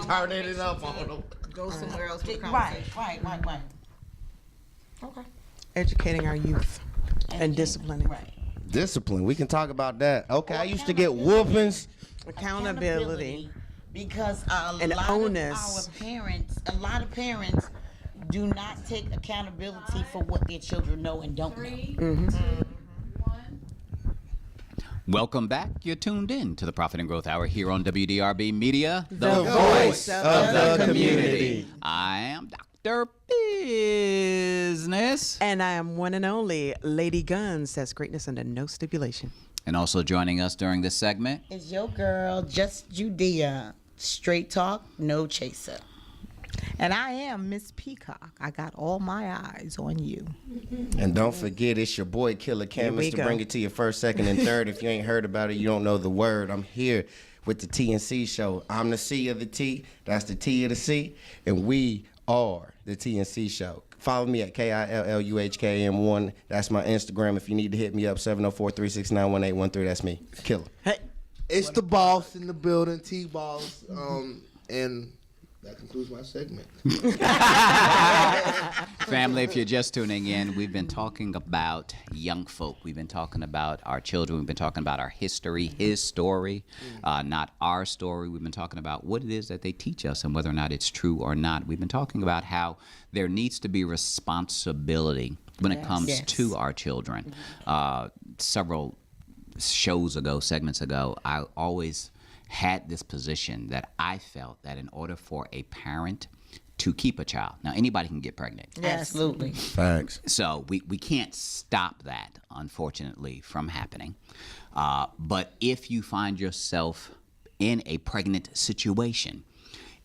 turning it up on them. Go somewhere else with Right, conversation. right. Okay. Educating our youth and disciplining. Right. Discipline. We can talk about that. Okay, I used to get whoopings. Accountability. Because a And lot onus. of our parents do not take accountability for what their children know and don't know. Welcome back. You're tuned in to the Profit and Growth Hour here on WDRBmedia, The voice of the community. I am Dr. Bizness. And I am one and only Lady Guns. That's greatness under no stipulation. And also joining us during this segment, It's your girl, just Judea. Straight talk, no chaser. And I am Mz PeaCock. I got all my eyes on you. And don't forget, it's your boy Killer Cam, we to go. bring it to you first, second, and third. If you ain't heard about it, you don't know the word. I'm here with the TNC show. I'm the C of the T. That's the T of the C. And we are the TNC show. Follow me at KILLUHKM1. That's my Instagram. If you need to hit me up, 704-369-1813. That's me, Killer. Hey, It's the boss in the building, T Boss, and that concludes my segment. family, if you're just tuning in, we've been talking about young folk. We've been talking about our children. We've been talking about our history, his story, not our story. We've been talking about what it is that they teach us and whether or not it's true or not. We've been talking about how there needs to be responsibility when it comes to our children. Several shows ago, segments ago, I always had this position that I felt that in order for a parent to keep a child, now anybody can get pregnant. Absolutely. Facts. So we can't stop that, unfortunately, from happening. But if you find yourself in a pregnant situation,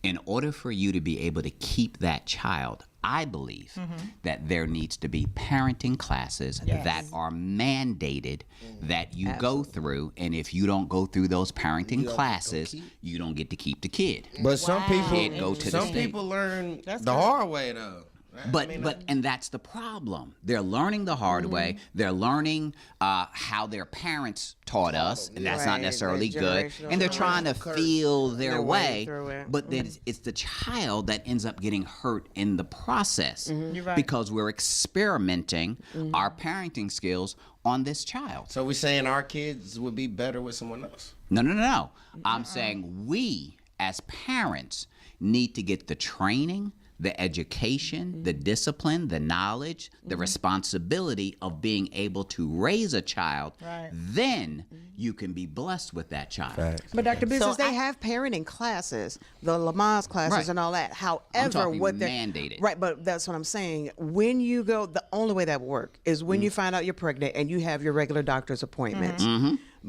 in order for you to be able to keep that child, I believe that there needs to be parenting classes that are mandated that you go through. And if you don't go through those parenting classes, you don't get to keep the kid. But some Can't go people, to the some state. people learn the hard way, though. But and that's the problem. They're learning the hard way. They're learning how their parents taught us, and that's not Right, necessarily that good. generational And they're trying to feel their way, through it. but then it's the child that ends up getting hurt in the process because we're experimenting our parenting skills on this child. So we're saying our kids would be better with someone else. No. I'm saying we, as parents, need to get the training, the education, the discipline, the knowledge, the responsibility of being able to raise a child. Then you can be blessed with that child. But Dr. Business, So they have parenting classes, the Lamaze classes Right. and all that. I'm However, talking what they're mandated. right, but that's what I'm saying. When you go, the only way that will work is when you find out you're pregnant and you have your regular doctor's appointments.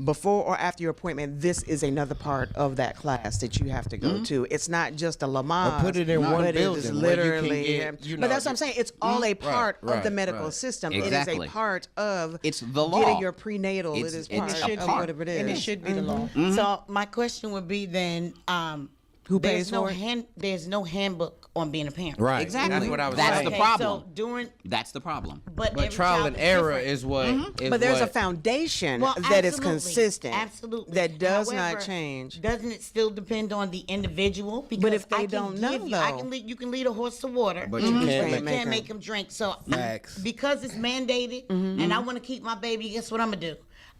Before or after your appointment, this is another part of that class that you have to go to. It's not just a Lamaze. Or put it in one but building It is where you can literally. get, you but know, that's what I'm saying. It's all a part of the medical right. system. Exactly. It is a part of It's the law. getting your prenatal. It's- it is it's part a of part. whatever it is. And it should be the law. So my question would be then, Who there's pays no for it? there's no handbook on being a parent. Right. Exactly. That's what I was That's saying. the problem. So during, That's the problem. but But every trial child and is error different. is what. Is But there's a what- foundation Well, that is absolutely. consistent. Absolutely. That does However, not change. Doesn't it still depend on the individual? Because if they I can don't know, give you, I though? can lead, you can lead a horse to water, But you can't but make- make him drink. So Facts. because it's mandated, and I want to keep my baby, guess what I'm gonna do?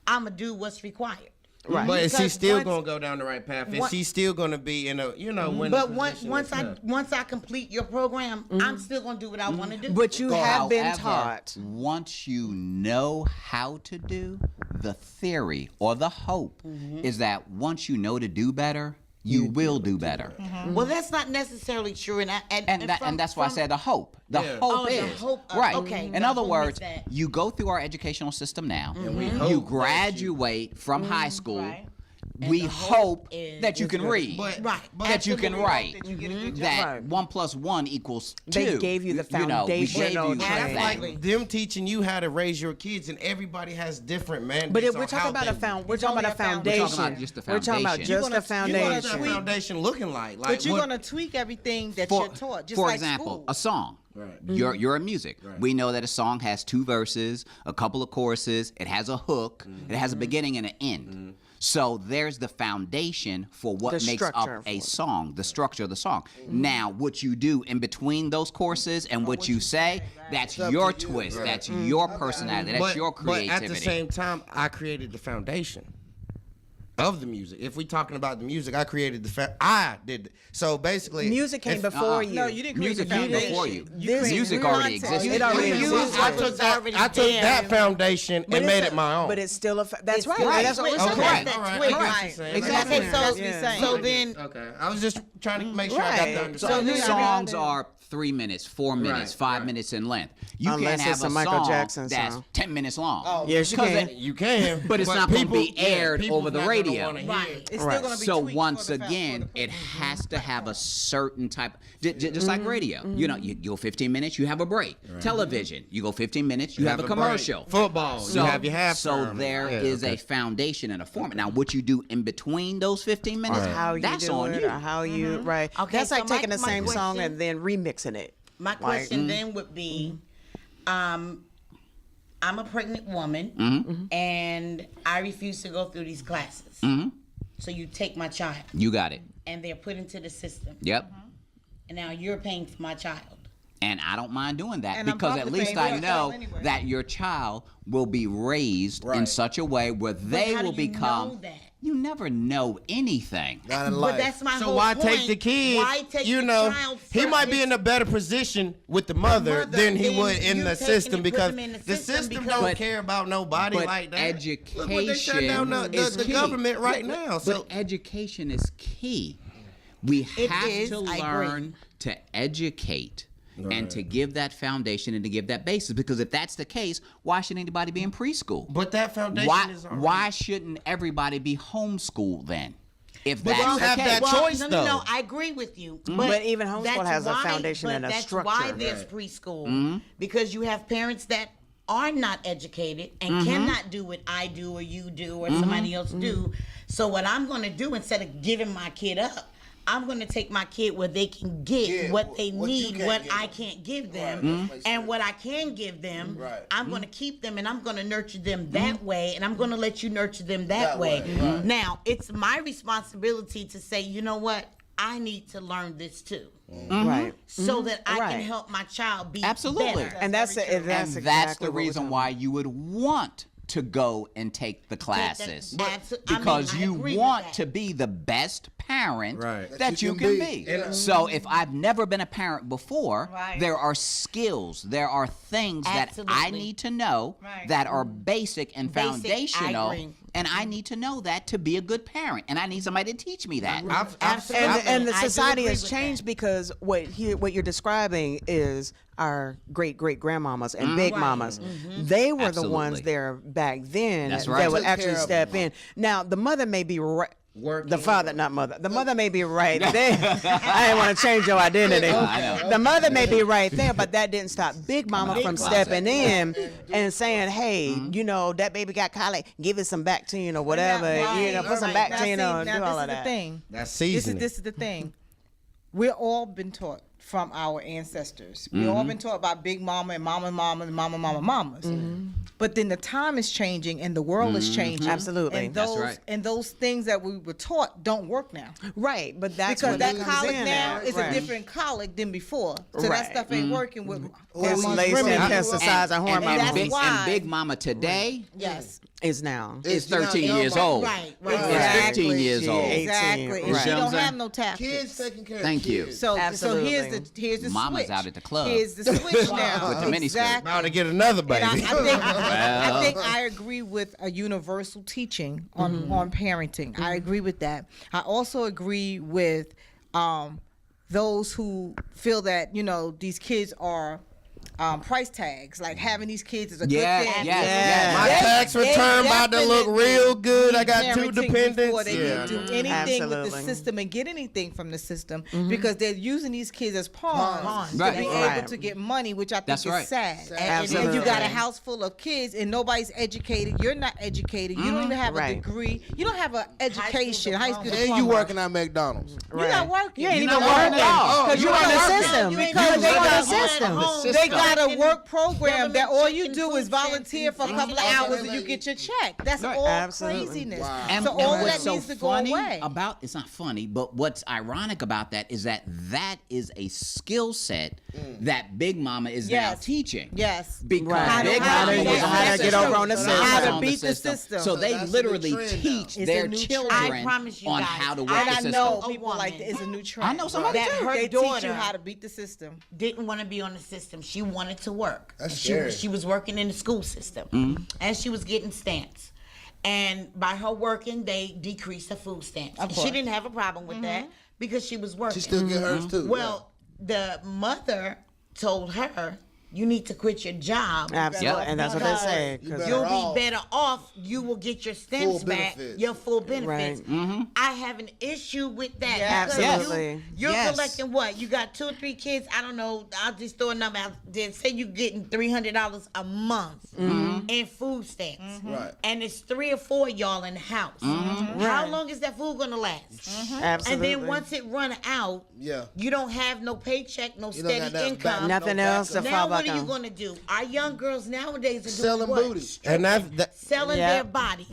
I'm gonna do what's required. Right. But is he Because still once- gonna go down the right path? Is Once- he still gonna be in a when? But once I complete your program, I'm still gonna do what I want to do. But you have been However, taught. Once you know how to do, the theory or the hope is that once you know to do better, you will do better. Well, that's not necessarily true, and And that's why I said the hope. The Yeah. hope Oh, the is hope, right. okay, In the other hope is words, that- you go through our educational system now. we You hope graduate from high school. Right. We the hope hope is- that you can read, But- Right. that you can Absolutely. write, That you get a good job. that Right. 1 + 1 = 2. They gave you the You know, we gave foundational you training. that. Exactly. them teaching you how to raise your kids, and everybody has different mandates. But if on we're talking how about they- we're talking about a We're talking foundation. about just the We're talking about foundation. just You're a gonna- What's foundation. that foundation looking like? But you're what- gonna tweak everything that For, you're taught. Just for like example, school. a song. Right. You're a music. We know that a song has 2 verses, a couple of choruses. It has a hook. It has a beginning and an end. So there's the foundation for what The makes up structure a for it. song, the structure of the song. Now, what you do in between those courses and what you say, that's your twist, that's your personality, that's your creativity. But at the same time, I created the foundation of the music. If we're talking about the music, I created I did. So basically, Music came before you. No, you didn't create Music the came foundation. before you. This- Music content. already existed. It already existed. I took that foundation and made it my own. But it's still that's It's right. still That's a what we're twist. saying. Okay. All right. Twist. I get what Right. you're saying. Exactly. Okay, That's what so, you're saying. so then, Okay, I was just trying to make sure I got Right. the understanding. So Songs are 3 minutes, 4 minutes, Right, 5 minutes in length. You Unless can't have it's a a Michael song Jackson that's song. 10 minutes long. Yes, you 'Cause can. You can, But it's not gonna be aired people's over the not gonna radio. wanna hear Right. it. It's Right. still going to be So tweaked once for the again, for the it has to have a certain type, just like radio. You know, you go 15 minutes, you have a break. Television, you go 15 minutes, you have a break. commercial. Football, So, you have your half. so there is a foundation and a format. Now, what you do in between those 15 minutes, How you that's do on it you. or how you right. Okay, That's like so taking the my same song question- and then remixing it. my question then would be, I'm a pregnant woman, and I refuse to go through these classes. So you take my child, You got it. and they're put into the system, Yep. and now you're paying for my child. And I don't mind doing that And I'm because at probably least paying I for it know anyway. that your child will be raised in Right. such a way where they how do will you become. know that? You never know anything. Not in But life. that's my So whole why point. take the kid? Why take You the know, child he might be first? in a better position with the mother than he then would in you the taking system and put because him in the the system system because- don't care about nobody But like that. education Look what they shut down is the key. government right now. So But education is key. We It have is, to I agree. learn to educate and to give that foundation and to give that basis. Because if that's the case, why should anybody be in preschool? but that foundation Why, is already. why shouldn't everybody be homeschooled then? If But that's you the have case. that Well, choice, no, though. no, I agree with you. But even homeschool that's has a why- foundation but and a that's structure. why there's preschool, because you have parents that are not educated and cannot do what I do or you do or somebody else do. So what I'm going to do, instead of giving my kid up, I'm going to take my kid where they can get Yeah, what they what you need, can't what give I them. can't give them. Right, that's And what I can give them, Right. I'm going to keep them and I'm going to nurture them that way, and I'm going to let you nurture them that That way. way, right. Now, it's my responsibility to say, you know what? I need to learn this too, Right. so that I can Right. help my child be Absolutely. better. And that's And that's that's exactly the what we're reason talking why you would want to go and take the classes. I Because mean, I you agree with want that. to be the best parent Right. that you can be. So if I've never been a parent before, Right. there are skills, there are things that I Absolutely. need to know Right. that are basic and Basic, I foundational. agree. And I need to know that to be a good parent. And I need somebody to teach me that. Absolutely. and the I do society agree has with changed that. because what you're describing is our great grandmamas and big Right. mamas. They were the ones Absolutely. there back then That's that right. would Took actually care of step them. in. Now the mother may be right. Working. The father, not mother. The mother may be right there. I didn't want to change your identity. I know. The mother may be right there, but that didn't stop Big Mama from stepping in and saying, "Hey, you know that baby got colic. Give it some Bactine or whatever. Right. You know, put some Right. Bactine on. Do all of this is that." the thing. That's This seasoning. is the thing. We're all been taught from our ancestors. We've all been taught about Big Mama and Mama and mamas. But then the time is changing and the world is changing. Absolutely. And That's those right. and those things that we were taught don't work now. Right, but that's Because what that comes colic in now at. is Right. a different colic than before. So that Right. stuff ain't working with It's hormones, laced in remedies. pesticides and hormones. that's Big, why- and Big Mama today Yes. Is now. is It's not 13 your years mama. old. Right, It's right. 15 years She old. 18, Exactly. And right. she You see what don't I'm saying? have no tactics. Kids taking care Thank of you. kids. So Absolutely. here's the Mama's switch. out at the club. Here's the switch now. With the miniskirt. Exactly. About to get another baby. And I Well. think I agree with a universal teaching on parenting. I agree with that. I also agree with those who feel that these kids are price tags, like having these kids is a Yeah, good thing. yeah. My tax return about to look real good. I got two Parenting dependents. before they Yeah. can do anything with the Absolutely. system and get anything from the system because they're using these kids as pawns to Right. be Right. able to get money, which I think That's is right. sad. And Absolutely. you got a house full of kids and nobody's educated. You're not educated. You don't even have Right. a degree. You don't have an education, high school And diploma. you working at McDonald's. You're not working. You ain't You're even not working working at all. because You're you're on not the working. system. You ain't Because even they on the working. system. The They got got a Respecting work program that all you government do is food volunteer for a couple of stamps. hours and you get your check. That's Right. all Absolutely. craziness. Wow. And, So and all what's that so needs to go funny away. about it's not funny, but what's ironic about that is that is a skill set that Big Mama is now Yes. teaching. Yes. Because Right. Big How Mama to- was how on to the get over system. on the Mama's system. How to on beat the system. So they that's the literally trend now. teach It's a their new trend. children I promise you on guys, how to work I the And I system. know A people woman. like that. It's a new trend. I know somebody That too. her They teach daughter you how to beat the system. didn't want to be on the system. She wanted to work. That's she scary. she was working in the school system, and she was getting stamps. And by her working, they decreased her food stamps. And she course. didn't have a problem with that because she was working. She still get hers too. Well, the mother told her, "You need to quit your job." Absolutely, and that's what they because say. You 'cause- better You'll off. be better off. You will get your stamps Full back, benefits. your full benefits. Right. I have an issue with that. Yeah. because Absolutely. You're Yes. collecting what? You got 2 or 3 kids. I don't know. I'll just throw a number out there. Say you're getting $300 a month in food stamps. Right. And it's 3 or 4 of y'all in the house. How long is that food going to last? Absolutely. And then once it run out, Yeah. you don't have no paycheck, no You don't got steady nothing back. income. Nothing No else to backup. Now fall what back are you on. going to do? Our young girls nowadays are Selling doing what? booty. And that Selling Yep. their bodies,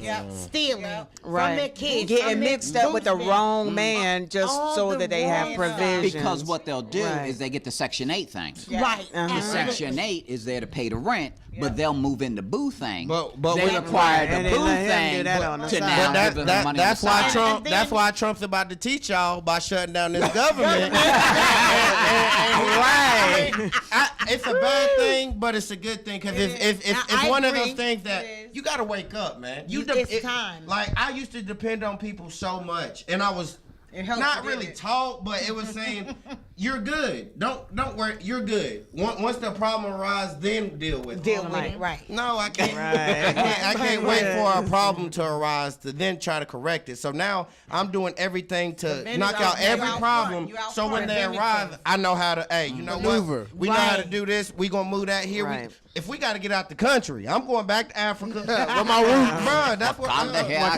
stealing from their kids, Getting from their mixed up with the food stamps. wrong man just All so the that they have wrong provisions. Because what they'll do Right. is they get the Section 8 thing. Right. The Absolutely. Section 8 is there to pay the rent, but they'll move in the boo thing. But they we- require And the they boo let him do thing that on the to side. now But give them the money that's on the why side. Trump. And then- That's why Trump's about to teach y'all by shutting down this government. Right. It's a bad thing, but it's a good thing because it's I one of agree. those things that It is. you got to wake up, man. It's time. Like I used to depend on people so much, and I was It helps, not didn't really it? taught, but it was saying you're good. Don't worry, you're good. Once the problem arises, then deal with it. Deal with it, right. No, I can't. Right. I can't wait for a problem to arise to then try to correct it. So now I'm doing everything to Prevent knock it. out every You out problem. front. You out So when front. they Prevent arrive, it. I know how to. Hey, you know Maneuver. what? We know how to Right. do this. We gonna move that here. Right. If we got to get out the country, I'm going back to Africa. Where my roots, bro. That's what. Wakanda, here I Wakanda.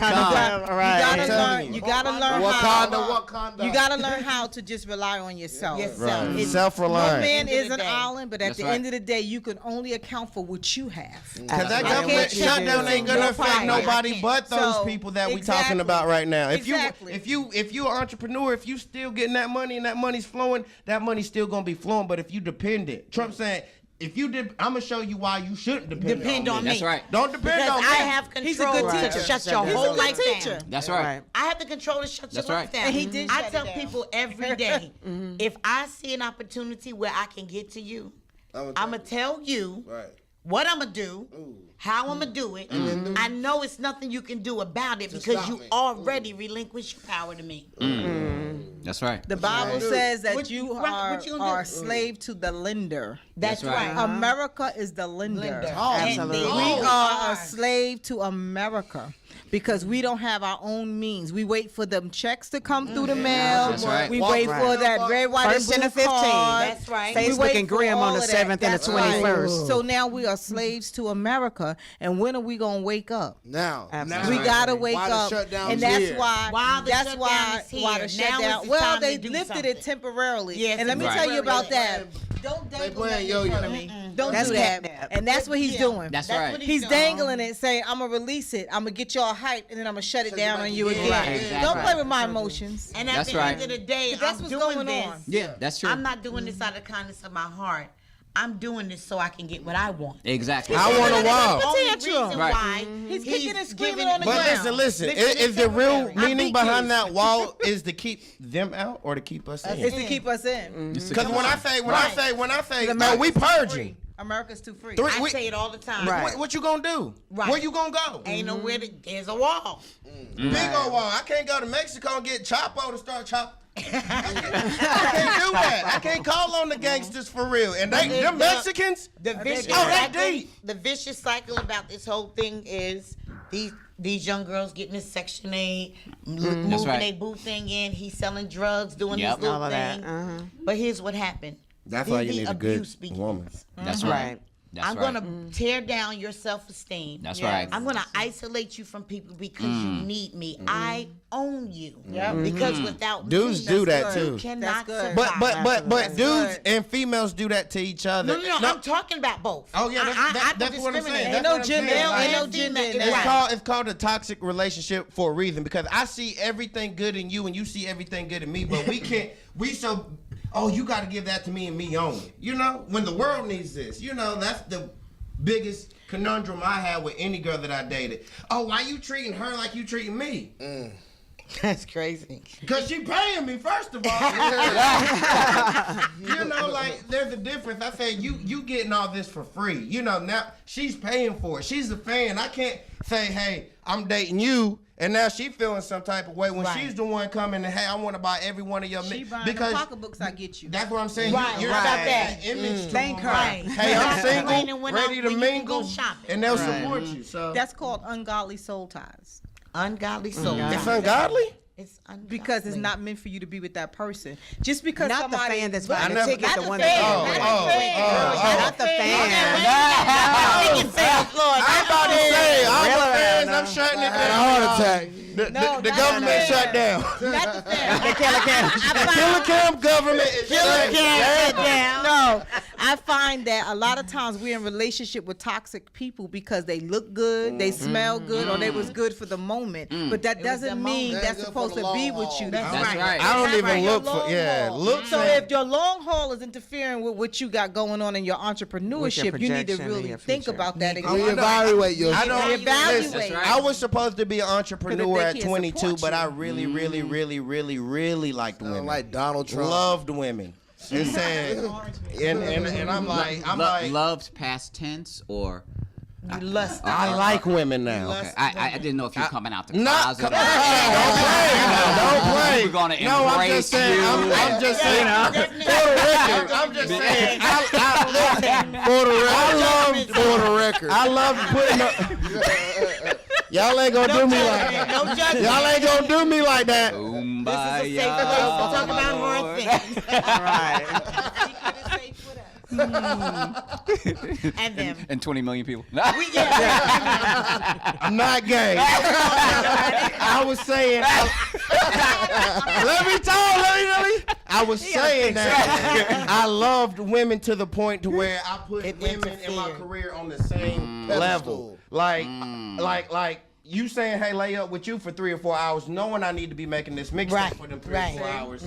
come. All right. You gotta telling learn. you. You gotta learn how. Wakanda. You gotta learn how to just rely on yourself. Yourself. Right. It's- Self-reliant. No man End of is the an day. island, but at That's the right. end of the day, you can only account for what you have. Because that Absolutely. government I can't shutdown change ain't gonna no affect pride. nobody I can't. but those So, people that we exactly. talking about right now. Exactly. If you an entrepreneur, if you still getting that money and that money's flowing, that money's still gonna be flowing. But if you dependent, Trump saying, if you did, I'm gonna show you why you shouldn't depend on me. That's right. Don't depend Because on me. I have He's a control good to teacher. shut your He's a whole good life teacher. down. That's right. Right. I have the control to shut That's your right. life down. And he did I shut tell it down. people every day, if I see an opportunity where I can get to you, I'm gonna tell you Right. what I'm gonna do, how I'm gonna do it. I know it's nothing you can do about it because stop you me. already relinquished your power to me. That's right. The Bible right. says that What- you right, are what you gonna do? a slave to the lender. That's That's right. right. America is the lender. Lender. Absolutely. And We they are a slave to America because we don't have our own means. We wait for them checks to come through the mail. That's right. We Walk wait right. for that red, white, First and and blue the 15th. card. That's right. We Facebook wait and for Grimm on all the of that. 7th and the That's right. 21st. So now we are slaves to America, and when are we gonna wake up? Now. Absolutely. We gotta wake Why the up, shutdown and is that's here. why. While the that's shutdown why. is here, Why the now is shutdown? the Well, time they to do lifted something. it temporarily, Yes, and let me right. tell you about They that. Don't dangle playing that in yo-yo. front of me. Don't That's do that. catnap. And that's what he's doing. That's That's right. what He's doing. dangling it, saying, "I'm gonna release it. I'm gonna get y'all hyped, and then I'm gonna shut it down back on you again. again." Right, exactly. Don't play with my emotions. And at That's the right. end of the day, That's I'm what's doing going this. on. Yeah, that's true. I'm not doing this out of the kindness of my heart. I'm doing this so I can get what I want. Exactly. I want to That's the wow. only Tantrum. reason Right. why He's kicking and screaming giving- on the But ground. listen. Because Is it's the real temporary. I meaning beat behind you. that wall is to keep them out or to keep us in? It's to keep us in. Because when I say, oh, America's we too purging. free. America's too free. Three- I we- say it all the time. Right. What you gonna do? Right. Where you gonna go? Ain't nowhere to, there's a wall. Big old wall. I can't go to Mexico and get Chapo to start chopping. I can't do that. I can't call on the gangsters for real. And them Mexicans, The vicious oh, that cycle, deep. the vicious cycle about this whole thing is these young girls getting this Section 8, moving That's right. their boo thing in. He's selling drugs, doing Yep. this little All of that. thing. But here's what happened. That's Then why you the need a good abuse begins. woman. That's Right. right. I'm right. going to tear down your self-esteem. That's Yes. right. I'm going to isolate you from people because you need me. I own you. Yep. Because without Dudes me, do that good. too. you cannot That's good. survive. But dudes good. and females do that to each other. No, I'm talking about both. Oh, yeah, that's what I'm saying. Ain't That's no what I'm gender, saying. ain't Like, no gender in It's that. It's called a toxic relationship for a reason, because I see everything good in you and you see everything good in me, but you got to give that to me and me only. You know, when the world needs this, you know, that's the biggest conundrum I had with any girl that I dated. Oh, why you treating her like you treating me? That's crazy. Cause she paying me, first of all. You know, like there's a difference. I said you getting all this for free. You know, now she's paying for it. She's a fan. I can't say, hey, I'm dating you, and now she feeling some type of way when Right. she's the one coming and, hey, I want to buy every one of your She buying because the pocketbooks, I get you. that's what I'm saying. Right, You're right. about About that that. image. to Thank them. her. Right. Hey, I'm Explaining single, when ready to when you can mingle, go shopping. and they'll support you. So That's called ungodly soul ties. Ungodly soul. it's ungodly. It's ungodly. Because it's not meant for you to be with that person. Just because Not the somebody fan that's I buying the never- ticket, Not the the one fan. that not the fan. I'm about to say, all the fans, I'm shutting it down. Heart attack. The government shut down. Not the fan. The Killer Cam. The Killer Cam government is shut down. No, I find that a lot of times we're in relationship with toxic people because they look good, they smell good, or they was good for the moment. But that doesn't mean moment. that's That's supposed good to for the be long with haul. you. That's That's right. I don't That's even your look for, long haul. look. So if your long haul is interfering with what you got going on in your entrepreneurship, you need to projection really and your think future. about that. and Reevaluate your I don't Evaluate. listen, That's I was supposed to be an entrepreneur they at can't 22, support but you. I really liked women. like Donald Trump. Loved women. And said, and I'm like, Loved past tense or You lust. I like women now. okay. I didn't know if you're coming out the No, closet. don't play. We're gonna No, I'm embrace just saying. you. I'm just saying. For the record, I'm just saying. For the record. I love putting up. Y'all ain't gonna do me like that. No judgment. Y'all ain't gonna do me like that. Kumbaya, This is a safe place to talk about hard Lord. things. And them. And 20 million people. I'm not gay. I was saying. Let me talk. I was saying that I loved women to the point to where I put women in my career on the same level. Like you saying, hey, lay up with you for 3 or 4 hours, knowing I need to be making this mixtape Right, for them 3 right. or 4 hours.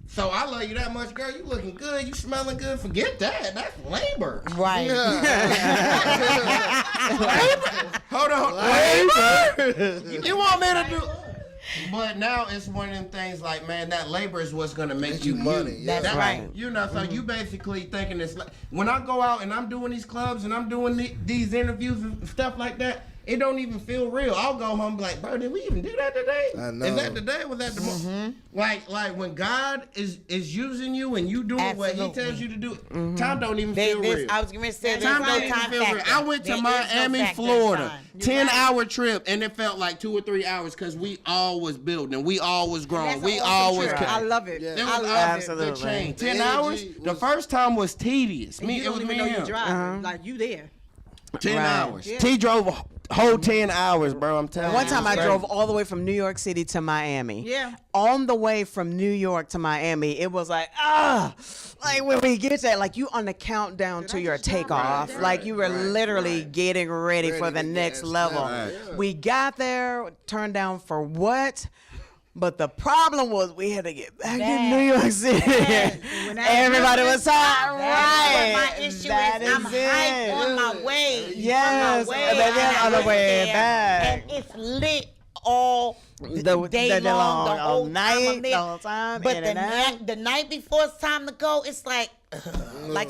So I love you that much, girl. You looking good. You smelling good. Forget that. That's labor. Right. Hold on. Labor? You want me to do? But now it's one of them things like, man, that labor is what's gonna make you money. you. Yeah. That's right. You know, so you basically thinking it's like when I go out and I'm doing these clubs and I'm doing these interviews and stuff like that. It don't even feel real. I'll go home and be like, bro, did we even do that today? I know. Is that today? Was that tomorrow? Like when God is using you and you doing what He Absolutely. tells you to do, time don't even feel real. I was going to say there's Time no don't even time feel real. factor. I went to There is Miami, no factor in Florida, time. 10-hour trip, and it felt like 2 or 3 hours because we all was building, we all was growing, That's we an all awesome was. trip. I love it. There I was love Absolutely. the change. The 10 energy hours. The was- first time was tedious. And you It don't was even me know and you him. driving. Like you there. 10 hours. Yeah. T drove a whole 10 hours, bro. I'm telling you. One time I It was drove crazy. all the way from New York City to Miami. Yeah. On the way from New York to Miami, it was like, like when we get there, like you on the countdown to your takeoff. Like you were literally getting ready for the to next get level. snapped. We got there, turned down for what? But the problem was we had to get back to New York City. Everybody was tired. That's what Right. my issue That is. I'm hyped on my way. Yes, On my way. and then on the I way get there, back. And it's lit all The day the long, the all whole night, time I'm there. the whole time, But in the and out. the night before it's time to go, it's like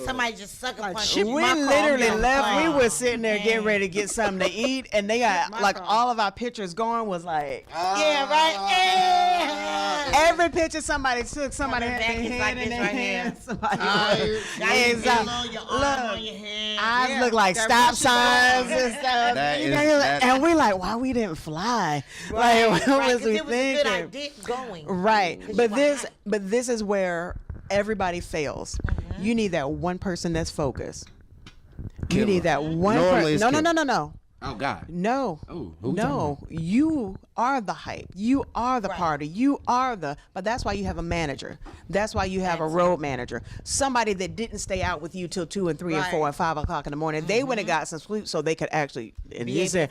somebody just sucker punched shit, my We car. literally I'm left. like, We were sitting there getting ready to get something to eat, and they got my like car. all of our pictures going was like yeah, right. every picture somebody took. Somebody Coming had back their is hand like in this their right hand. here. Somebody Exactly. Your arm on Look, your head. eyes Yeah, look like that stop Russian signs flag. and stuff. That You is- know, that- and we like, why we didn't fly? Right, Like, what right, was 'cause we it was a good thinking? idea going. Right. 'Cause But you were this is where everybody fails. You need that one person that's focused. You need that one Normally person. it's No. Oh God. No. Oh, who no. You are the hype. You are the party. You are but that's why you have a manager. That's why you have a road manager. Somebody that didn't stay out with you till 2 and 3 and 4 and 5 o'clock in the morning. They went and got some sleep so they could actually, and he said,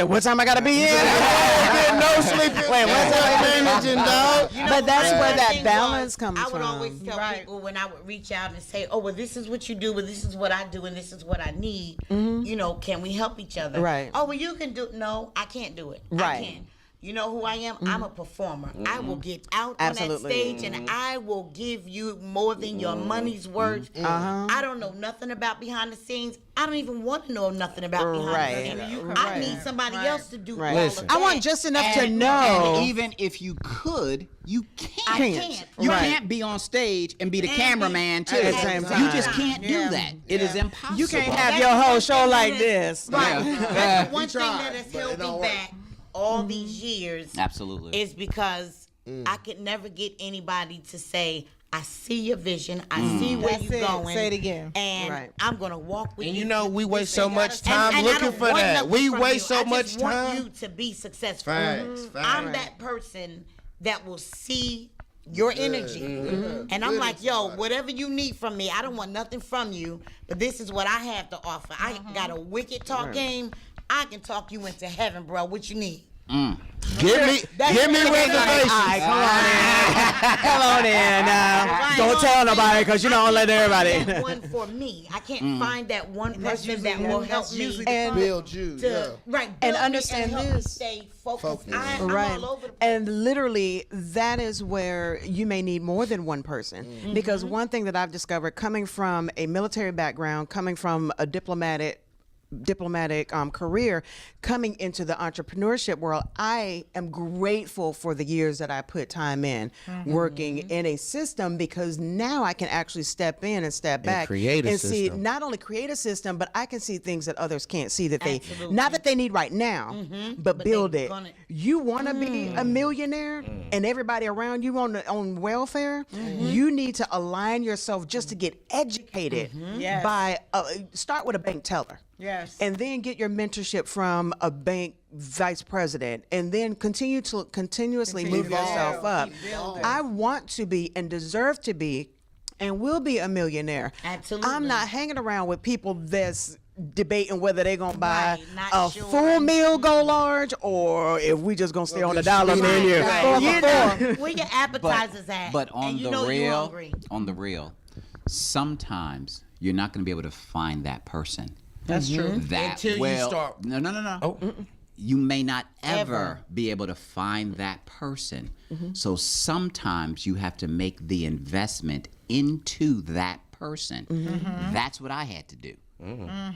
what time I got to be in? Getting no sleep. Wait, what's up? Managing, dog. But that's where that thing balance was, comes I would from. always tell people when I would reach out and say, oh, well, this is what you do, but this is what I do, and this is what I need. You know, can we help each other? Right. Oh, well, you can do. No, I can't do it. Right. I can't. You know who I am? I'm a performer. I will get out Absolutely. on that stage and I will give you more than your money's worth. I don't know nothing about behind the scenes. I don't even want to know nothing about behind the scenes. I need somebody else to do all of that. I want just enough to And know. even if you could, you can't. I can't. You Right. can't be on stage and be the cameraman too. at the same You time. just can't do that. It is impossible. You can't have your whole show like this. Right. That's the one thing tried, that has but it held don't me work. back all these years. Absolutely. Is because I could never get anybody to say, I see your vision. I see where That's you're it. going. Say it again. And Right. I'm going to walk with And you. you know, we waste And- so much time and I looking don't for want that. nothing We from waste you. so I much just want time. you to be successful. Facts, facts. I'm that person that will see your energy. And I'm like, yo, whatever you need from me, I don't want nothing from you, but this is what I have to offer. I got a wicked talk game. I can talk you into heaven, bro. What you need? Give me reservations. Come on in. Come on in now. Don't tell nobody because you don't let everybody. That one for me. I can't find that one person that will help me. And Build you. To, right, And build me understand help me this. stay focused. Focus. I'm Right. all over the place. And literally, that is where you may need more than one person. Because one thing that I've discovered coming from a military background, coming from a diplomatic career, coming into the entrepreneurship world, I am grateful for the years that I put time in working in a system, because now I can actually step in and step back create a and see, system. not only create a system, but I can see things that others can't see that they, Absolutely. not that they need right now, but build they it. gonna- You want to be a millionaire and everybody around you on welfare, you need to align yourself just to get educated Yes. by, start with a bank teller. Yes. And then get your mentorship from a bank vice president, and then continuously move yourself up. I want to be and deserve to be and will be a millionaire. Absolutely. I'm not hanging around with people that's debating whether they're going to buy Right, not a sure. full meal go large or if we just going to stay on the dollar Right, menu. right. You know? Where your appetizers at? But on and you the know you real, hungry. sometimes you're not going to be able to find that person. That's true. That Until you well, start- No. Oh. You may not ever Ever. be able to find that person. So sometimes you have to make the investment into that person. That's what I had to do.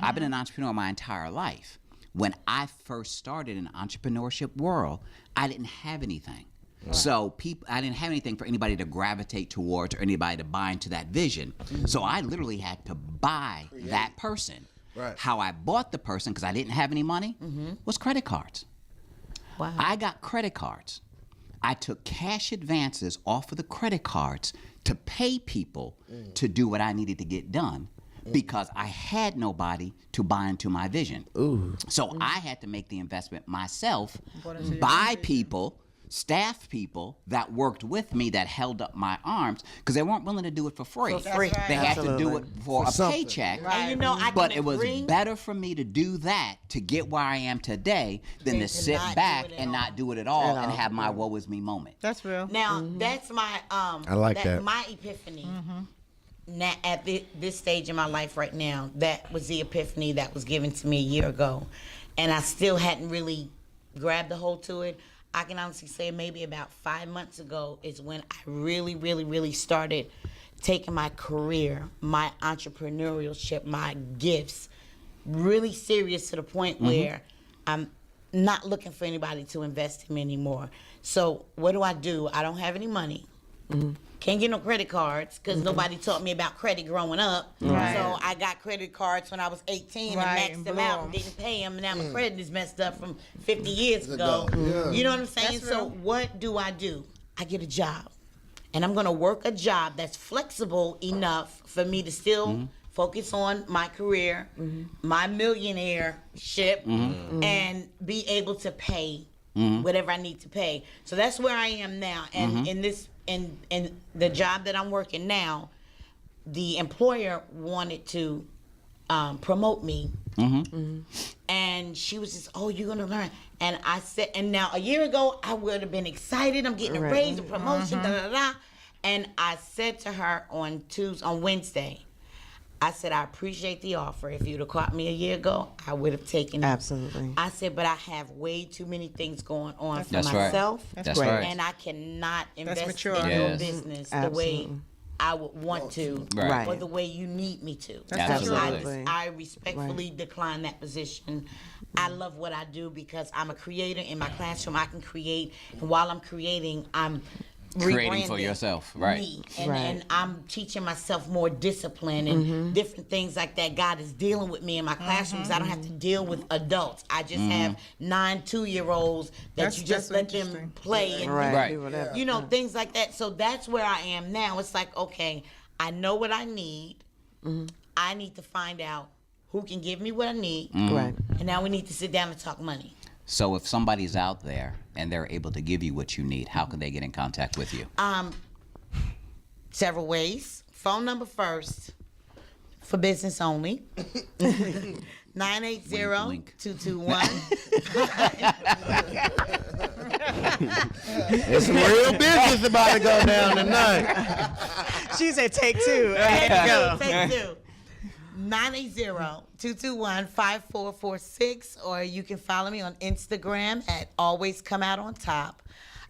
I've been an entrepreneur my entire life. When I first started in the entrepreneurship world, I didn't have anything. So I didn't have anything for anybody to gravitate towards or anybody to buy into that vision. So I literally had to buy that person. Right. How I bought the person, because I didn't have any money, was credit cards. Wow. I got credit cards. I took cash advances off of the credit cards to pay people to do what I needed to get done, because I had nobody to buy into my vision. So I had to make the investment myself, buy people, staff people that worked with me that held up my arms, because they weren't willing to do it for free. free. They had to do it for a something. paycheck. And you know, I But can it was agree. better for me to do that to get where I am today than to to sit not do back it at and all. not do it at all and have my woe is me moment. That's real. Now that's my I like that. my epiphany. Now at this stage in my life right now, that was the epiphany that was given to me a year ago, and I still hadn't really grabbed the hold to it. I can honestly say maybe about 5 months ago is when I really started taking my career, my entrepreneurship, my gifts really serious to the point where I'm not looking for anybody to invest in me anymore. So what do? I don't have any money. Can't get no credit cards because nobody taught me about credit growing up. Right. So I got credit cards when I was 18 Right, and maxed them and out blew and didn't pay them. And now my credit is messed up from 50 years ago. Yeah. You know what I'm saying? That's So real. what do? I get a job. And I'm going to work a job that's flexible enough for me to still focus on my career, my millionaire ship, and be able to pay whatever I need to pay. So that's where I am now. And in the job that I'm working now, the employer wanted to promote me. And she was just, oh, you're gonna learn. And I said, and now a year ago I would have been excited. I'm getting a raise, a promotion, da da da. And I said to her on Wednesday, I said, I appreciate the offer. If you'd have caught me a year ago, I would have taken it. Absolutely. I said, but I have way too many things going on for That's right. myself. That's right. And I cannot invest mature. in Yes. your business the Absolutely. way I would want to, Right. or the way you need me to. Absolutely. I respectfully decline that position. I love what I do because I'm a creator. In my classroom, I can create. And while I'm creating, I'm Creating for rebranding yourself, right. me. And I'm teaching myself more discipline and different things like that. God is dealing with me in my classrooms. I don't have to deal with adults. I just have 9 2-year-olds that you just let them play and Right. Do whatever. you know, things like that. So that's where I am now. It's like, okay, I know what I need. I need to find out who can give me what I need. Right. And now we need to sit down and talk money. So if somebody's out there and they're able to give you what you need, how can they get in contact with you? Several ways. Phone number first for business only. 980-221. It's some real business about to go down tonight. She said, take two. Take two. 980-221-5446, or you can follow me on Instagram at Always Come Out on Top,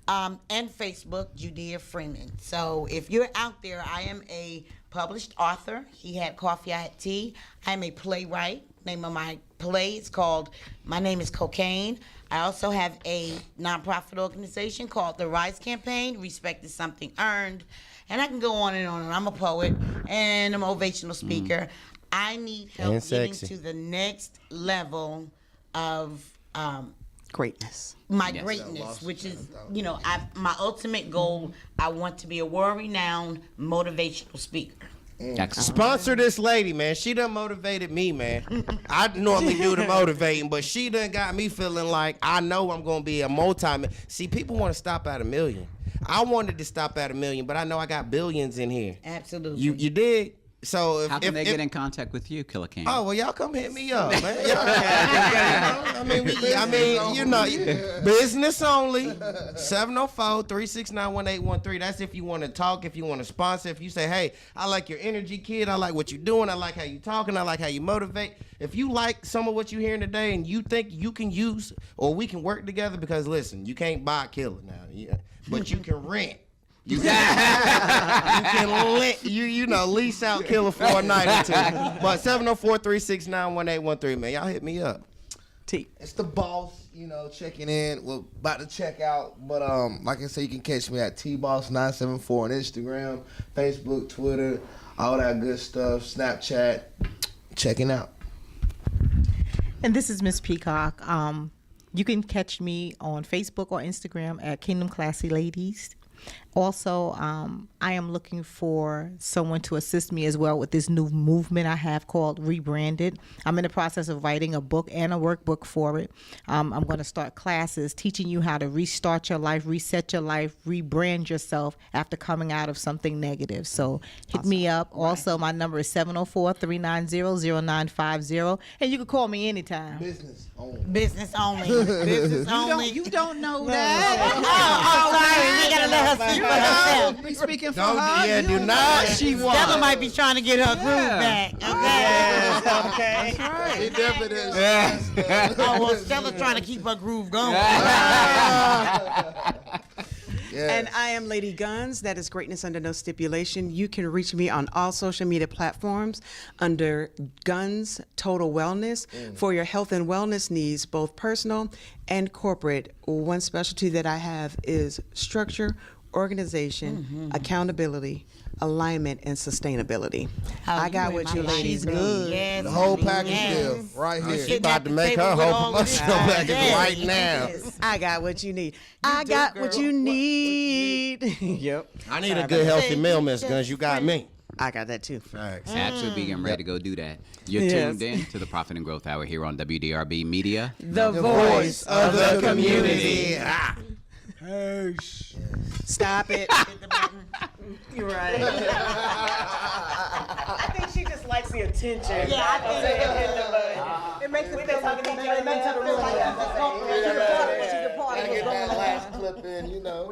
and Facebook, Judea Freeman. So if you're out there, I am a published author. He had coffee, I had tea. I'm a playwright. Name of my play is called My Name is Cocaine. I also have a nonprofit organization called the Rise Campaign. Respect is something earned. And I can go on and on. I'm a poet and a motivational speaker. I need help And getting sexy. to the next level of Greatness. my greatness, which is, you know, my ultimate goal. I want to be a world-renowned motivational speaker. Excellent. Sponsor this lady, man. She done motivated me, man. I normally do the motivating, but she done got me feeling like I know I'm gonna be a See, people want to stop at $1 million. I wanted to stop at $1 million, but I know I got billions in here. Absolutely. You dig? So if, How can if, they if, get in contact with you, Killer King? Oh well, y'all come hit me up, man. You know, business only. 704-369-1813. That's if you want to talk, if you want to sponsor, if you say, hey, I like your energy, kid. I like what you're doing. I like how you talking. I like how you motivate. If you like some of what you're hearing today and you think you can use or we can work together, because listen, you can't buy a killer now, but you can rent. You can lease out Killer for a night or two. But 704-369-1813, man. Y'all hit me up. T. It's the boss, checking in. We're about to check out, but like I said, you can catch me at T Boss 974 on Instagram, Facebook, Twitter, all that good stuff, Snapchat. Checking out. And this is Mz PeaCock. You can catch me on Facebook or Instagram at Kingdom Classy Ladies. Also, I am looking for someone to assist me as well with this new movement I have called Rebranded. I'm in the process of writing a book and a workbook for it. I'm going to start classes teaching you how to restart your life, reset your life, rebrand yourself after coming out of something negative. So hit me up. Also, my number is 704-390-0950, and you can call me anytime. Business only. Business only. Business only. You don't know that. Oh, sorry. You gotta let her speak for herself. Be speaking for Don't, her. yeah, do not. Stella might be trying to get her groove back. Okay. Okay. He definitely is. Oh well, Stella's trying to keep her groove going. Yes. And I am Lady Guns. That is Greatness Under No Stipulation. You can reach me on all social media platforms under Guns Total Wellness for your health and wellness needs, both personal and corporate. One specialty that I have is structure, organization, accountability, alignment, and sustainability. I got what you ladies need. Yes, The whole honey, package yes. deal right She here. about to make her whole promotional package right now. I got what you need. I got what you need. Yep. I need a good healthy meal, Miss Guns. You got me. I got that too. Facts. Absolutely, getting ready to go do that. You're Yes. tuned in to the Profit and Growth Hour here on WDRB Media. The Voice of the community. Stop it. Hit the button. You're right. I think she just likes the attention. Yeah, I think It makes it feel like talking each other. it makes it feel like she's a part of what's Gotta going get that on. last clip in, you know.